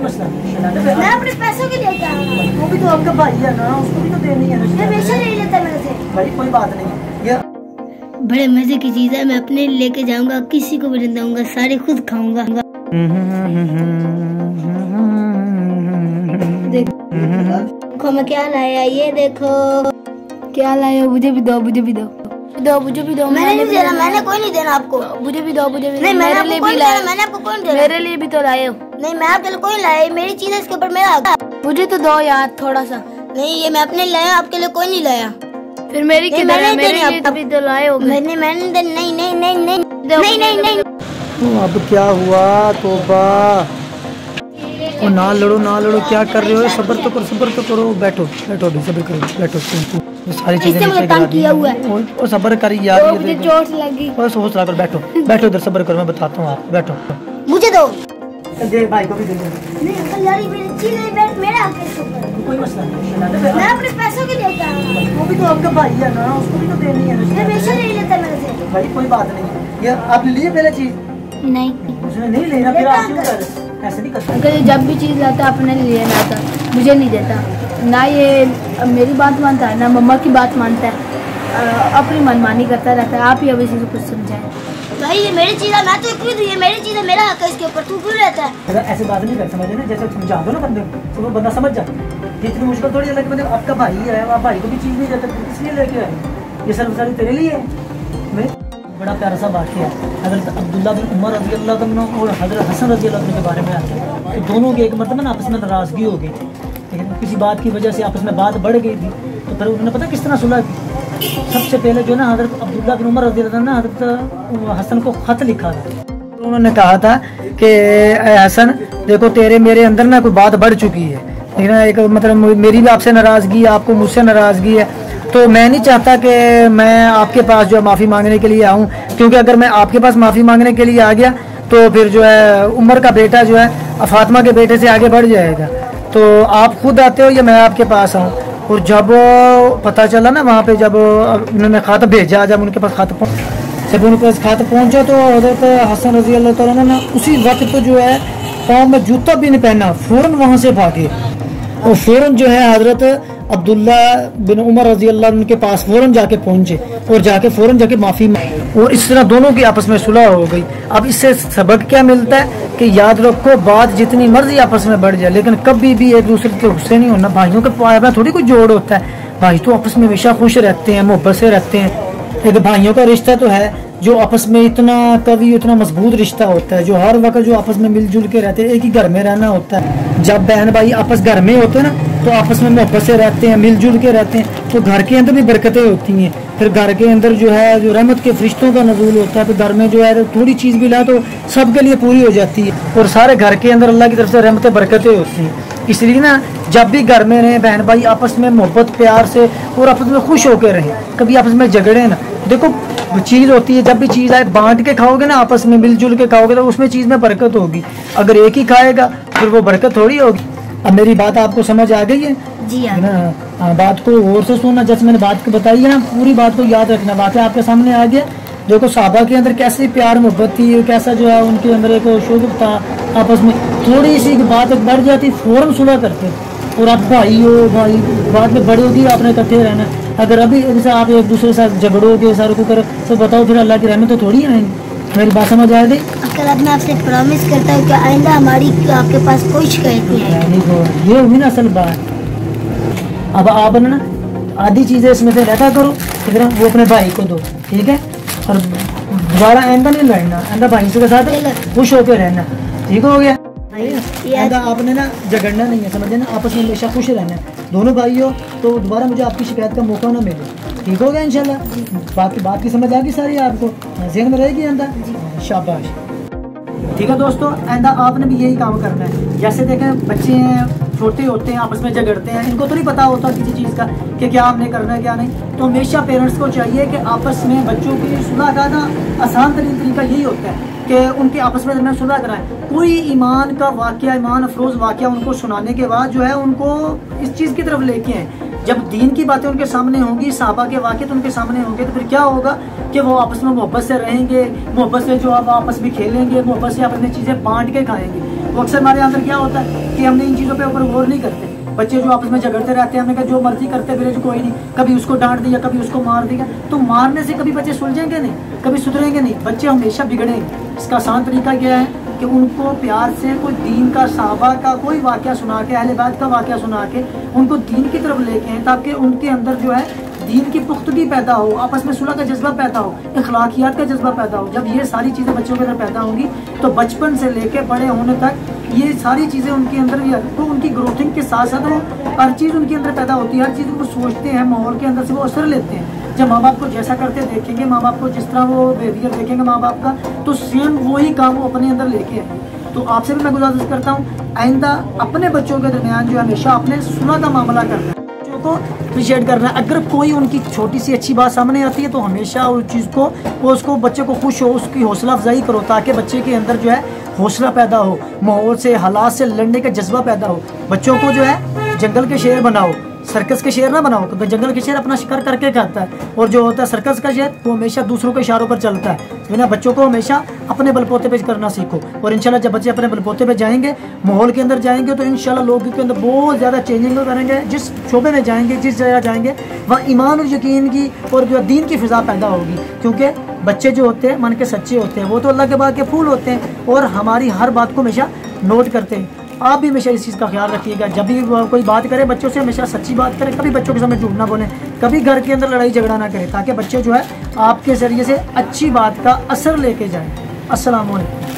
मसला नहीं। मैं अपने पैसों के लिए क्या, वो भी तो आपका भाई है ना, उसको भी तो देनी है ना। हमेशा ले लेता है मेरे से। भाई कोई बात नहीं, ये बड़े मजे की चीज है, मैं अपने लेके जाऊंगा, किसी को भी नहीं दूंगा, सारे खुद खाऊंगा। देखो मैं क्या लाया, ये देखो क्या लाए हो? मुझे भी दो, मुझे भी दो, मुझे भी दो। मैंने नहीं देना, मैंने कोई नहीं देना आपको। मुझे भी दो, मुझे भी नहीं, मेरे लिए भी लाए। मैंने आपको कोई नहीं देना। मेरे लिए भी तो लाए हो। नहीं, मैं आपके लिए कोई नहीं लाया, मेरी चीज है, इसके ऊपर मेरा हक है। मुझे तो दो यार थोड़ा सा। नहीं, ये मैं अपने लिए लाया, आपके लिए कोई नहीं लाया। फिर मेरी किधर है? मेरे लिए भी तो लाए हो। मैंने नहीं नहीं नहीं नहीं नहीं नहीं नहीं। अब क्या हुआ? तौबा, ओ ना लड़ो ना लड़ो, क्या कर रहे हो? सब्र तो करो, सब्र तो करो। बैठो बैठो अभी, सब्र करो, बैठो। ये सारी चीजें नीचे गिरा दी। ओ सब्र कर यार, ये मुझे देखो चोट लगी। ओ सोच रहा कर, बैठो बैठो इधर, सब्र करो, मैं बताता हूँ आप, बैठो। मुझे दो। दे भाई को भी दे दे। नहीं अंकल यार, ये मेरी चीज है, मेरा हक है इसके ऊपर। कोई मसला नहीं। मैं अपने पैसों के लिए क्या, वो भी तो आपका भाई है ना, उसको भी तो देनी है ना। हमेशा ले लेता है मेरे से। भाई कोई बात नहीं, ये आप लिए पहले चीज नहीं, उसने नहीं लेना, फिर आप क्यों कर रहे? ऐसे नहीं कर सकते। अगर जब भी चीज लाता अपने लिए लाता, मुझे नहीं देता। ना ये मेरी बात मानता है, ना मम्मा की बात मानता है, अपनी मनमानी करता रहता है। आप ही अब इसी को कुछ समझाएं। भाई ये मेरी चीज है, मैं तो खुद, ये मेरी चीज है, मेरा हक है इसके ऊपर, तू क्यों रहता है? अगर ऐसे बात नहीं कर, समझे ना, जैसे समझा दो ना बंदे को, तो वो बंदा समझ जाता है। ये इतनी मुश्किल थोड़ी है कि मतलब आपका भाई है, आप भाई को भी चीज़ नहीं देते, इसलिए लेके आए। ये सर्व सारी तेरे लिए है। मैं बड़ा प्यारा सा वाक़या है, हज़रत अब्दुल्ला बिन उमर रज़ी अल्लाह तआला और हज़रत हसन रज़ी अल्लाह के बारे में आता है। तो दोनों की एक मतलब ना आपस में नाराज़गी हो गई थी, ठीक है, किसी बात की वजह से आपस में बात बढ़ गई थी। तो फिर उन्होंने पता किस तरह सुलह की? सबसे पहले जो ना हज़रत अब्दुल्ला बिन उमर रज़ी अल्लाह ने हज़रत हसन को ख़त लिखा था। उन्होंने कहा था कि हसन देखो, तेरे मेरे अंदर ना कोई बात बढ़ चुकी है, ठीक है ना, एक मतलब मेरी भी आपसे नाराज़गी है, आपको मुझसे नाराज़गी है, तो मैं नहीं चाहता कि मैं आपके पास जो है माफ़ी मांगने के लिए आऊँ, क्योंकि अगर मैं आपके पास माफ़ी मांगने के लिए आ गया तो फिर जो है उमर का बेटा जो है फातिमा के बेटे से आगे बढ़ जाएगा। तो आप खुद आते हो या मैं आपके पास आऊँ? और जब पता चला ना वहाँ पे, जब उन्होंने ख़त भेजा, जब उनके पास जब उनके पास खत पहुँचा तो हज़रत हसन रज़ी अल्लाह तआला ने उसी वक्त जो है पाँव में जूता भी नहीं पहना, फ़ौरन वहाँ से भागे और फ़ौरन जो है हज़रत अब्दुल्ला बिन उमर रज़ी अल्लाह उनके पास फ़ौरन जाके पहुँचे और जाके फ़ौरन जाके माफ़ी मांगी, और इस तरह दोनों की आपस में सुलह हो गई। अब इससे सबक क्या मिलता है कि याद रखो, बात जितनी मर्जी आपस में बढ़ जाए, लेकिन कभी भी एक दूसरे के गुस्से नहीं होना। भाइयों के पास में थोड़ी कोई जोड़ होता है, भाई तो आपस में हमेशा खुश रहते हैं, मोहब्बत से रहते हैं। एक भाइयों का रिश्ता तो है जो आपस में इतना कभी इतना मजबूत रिश्ता होता है, जो हर वक्त जो आपस में मिलजुल के रहते हैं, एक ही घर में रहना होता है। जब बहन भाई आपस घर में होते हैं ना, तो आपस में मोहब्बत से रहते हैं, मिलजुल के रहते हैं, तो घर के अंदर भी बरकतें होती हैं। फिर घर के अंदर जो है जो रहमत के फरिश्तों का नज़ूल होता है, तो घर में जो है थोड़ी चीज़ भी लाए तो सबके लिए पूरी हो जाती है, और सारे घर के अंदर अल्लाह की तरफ से रहमतें बरकतें होती हैं। इसलिए ना जब भी घर में रहें बहन भाई आपस में मोहब्बत प्यार से और आपस में खुश होकर रहें, कभी आपस में झगड़े ना। देखो चीज़ होती है, जब भी चीज़ आए बांट के खाओगे ना, आपस में मिलजुल के खाओगे तो उसमें चीज़ में बरकत होगी। अगर एक ही खाएगा फिर वो बरकत थोड़ी होगी। अब मेरी बात आपको समझ आ गई है? जी है ना? हाँ, बात को और से सुनना, जैसे मैंने बात बताई है ना, पूरी बात को याद रखना। बातें आपके सामने आ गया। देखो साहबा के अंदर कैसी प्यार मोहब्बत थी, कैसा जो है उनके अंदर एक शौक था, आपस में थोड़ी सी बात बढ़ जाती फौरन सुलह करते। और आप भाई हो, भाई बाद में बड़े होगी, आपने इकट्ठे रहना। अगर अभी जैसे आप एक दूसरे के साथ झगड़ोगे सारे को कर सब बताओ, फिर अल्लाह की रहमत तो थोड़ी आएंगी। मेरी बात समझ आ गई? अंकल अब मैं आपसे प्रॉमिस करता हूँ कि आइंदा हमारी आपके पास कोई शिकायत नहीं आएगी। ये हुई ना असल बात। अब आप ना आधी चीज़ें इसमें से रखा करो, ठीक है, वो अपने भाई को दो, ठीक है, और दोबारा आइंदा नहीं लड़ना, आइंदा भाई के साथ खुश होकर रहना, ठीक हो गया? आइंदा आपने ना झगड़ना नहीं है, समझे ना, आपस में हमेशा खुश रहना है। दोनों भाई हो तो दोबारा मुझे आपकी शिकायत का मौका ना मिले, ठीक हो गया इंशाल्लाह? बात की समझ आ गई सारी आपको, ज़हन में रहेगी आइंदा? शाबाश। ठीक है दोस्तों, आइंदा आपने भी यही काम करना है। जैसे देखें बच्चे हैं, छोटे होते हैं, आपस में झगड़ते हैं, इनको तो नहीं पता होता किसी चीज़ का कि क्या हमने करना है क्या नहीं। तो हमेशा पेरेंट्स को चाहिए कि आपस में बच्चों की सुलह का ना आसान तरीन तरीका यही होता है कि उनके आपस में दरमियान सुलह कराएं। कोई ईमान का वाक़या, ईमान अफरोज़ वाक़या उनको सुनाने के बाद जो है उनको इस चीज़ की तरफ लेके आएँ। जब दीन की बातें उनके सामने होंगी, साहबा के वाक़े तो उनके सामने होंगे, तो फिर क्या होगा कि वो आपस में मोहब्बत से रहेंगे, मोहब्बत से जो आप आपस में खेलेंगे, मोहब्बत से आपस में चीज़ें बांट के खाएंगे। वो अक्सर हमारे अंदर क्या होता है कि हमने इन चीज़ों पे ऊपर गौर नहीं करते। बच्चे जो आपस में झगड़ते रहते हैं, हमने कहा जो मर्जी करते फिर कोई नहीं, कभी उसको डांट दिया कभी उसको मार दिया, तो मारने से कभी बच्चे सुलझेंगे नहीं, कभी सुधरेंगे नहीं, बच्चे हमेशा बिगड़ेंगे। इसका आसान तरीका क्या है कि उनको प्यार से कोई दीन का, सहाबा का कोई वाक़या सुना के, अहले बैत का वाक़या सुना के उनको दीन की तरफ लेके आए, ताकि उनके अंदर जो है दीन की पुख्तगी पैदा हो, आपस में सुलह का जज्बा पैदा हो, अखलाकियात का जज्बा पैदा हो। जब ये सारी चीज़ें बच्चों के अंदर पैदा होंगी तो बचपन से लेके बड़े होने तक ये सारी चीज़ें उनके अंदर भी, तो उनकी ग्रोथिंग के साथ साथ वो हर चीज़ उनके अंदर पैदा होती है, हर चीज़ वो सोचते हैं, माहौल के अंदर से वो असर लेते हैं। जब माँ बाप को जैसा करते देखेंगे, माँ बाप को जिस तरह वो बिहेवियर देखेंगे माँ बाप का, तो सेम वही काम वो अपने अंदर लेके आएंगे। तो आपसे भी मैं गुजारिश करता हूँ, आइंदा अपने बच्चों के दरमियान जो हमेशा अपने सुना का मामला करना है, बच्चों को अप्रिशिएट करना है। अगर कोई उनकी छोटी सी अच्छी बात सामने आती है तो हमेशा उस चीज़ को, वो उसको, बच्चे को खुश हो, उसकी हौसला अफजाई करो, ताकि बच्चे के अंदर जो है हौसला पैदा हो, माहौल से, हालात से लड़ने का जज्बा पैदा हो। बच्चों को जो है जंगल के शेर बनाओ, सर्कस के शेर ना बनाओ, क्योंकि जंगल के शेर अपना शिकार करके खाता है, और जो होता है सर्कस का शेर वो हमेशा दूसरों के इशारों पर चलता है। तो ना बच्चों को हमेशा अपने बलपोते पे करना सीखो, और इंशाल्लाह जब बच्चे अपने बलपोते पे जाएंगे, माहौल के अंदर जाएंगे, तो इंशाल्लाह लोगों के अंदर बहुत ज़्यादा चेंजिंग करेंगे। जिस शोबे में जाएंगे, जिस जगह जाएंगे, वहाँ ईमान और यकीन की और जो दीन की फ़िज़ा पैदा होगी। क्योंकि बच्चे जो होते हैं मन के सच्चे होते हैं, वो तो अल्लाह के बाग के फूल होते हैं, और हमारी हर बात को हमेशा नोट करते हैं। आप भी हमेशा इस चीज़ का ख्याल रखिएगा, जब भी कोई बात करे बच्चों से हमेशा सच्ची बात करें, कभी बच्चों के सामने झूठ ना बोलें, कभी घर के अंदर लड़ाई झगड़ा ना करें, ताकि बच्चे जो है आपके ज़रिए से अच्छी बात का असर लेके जाएं। अस्सलाम वालेकुम।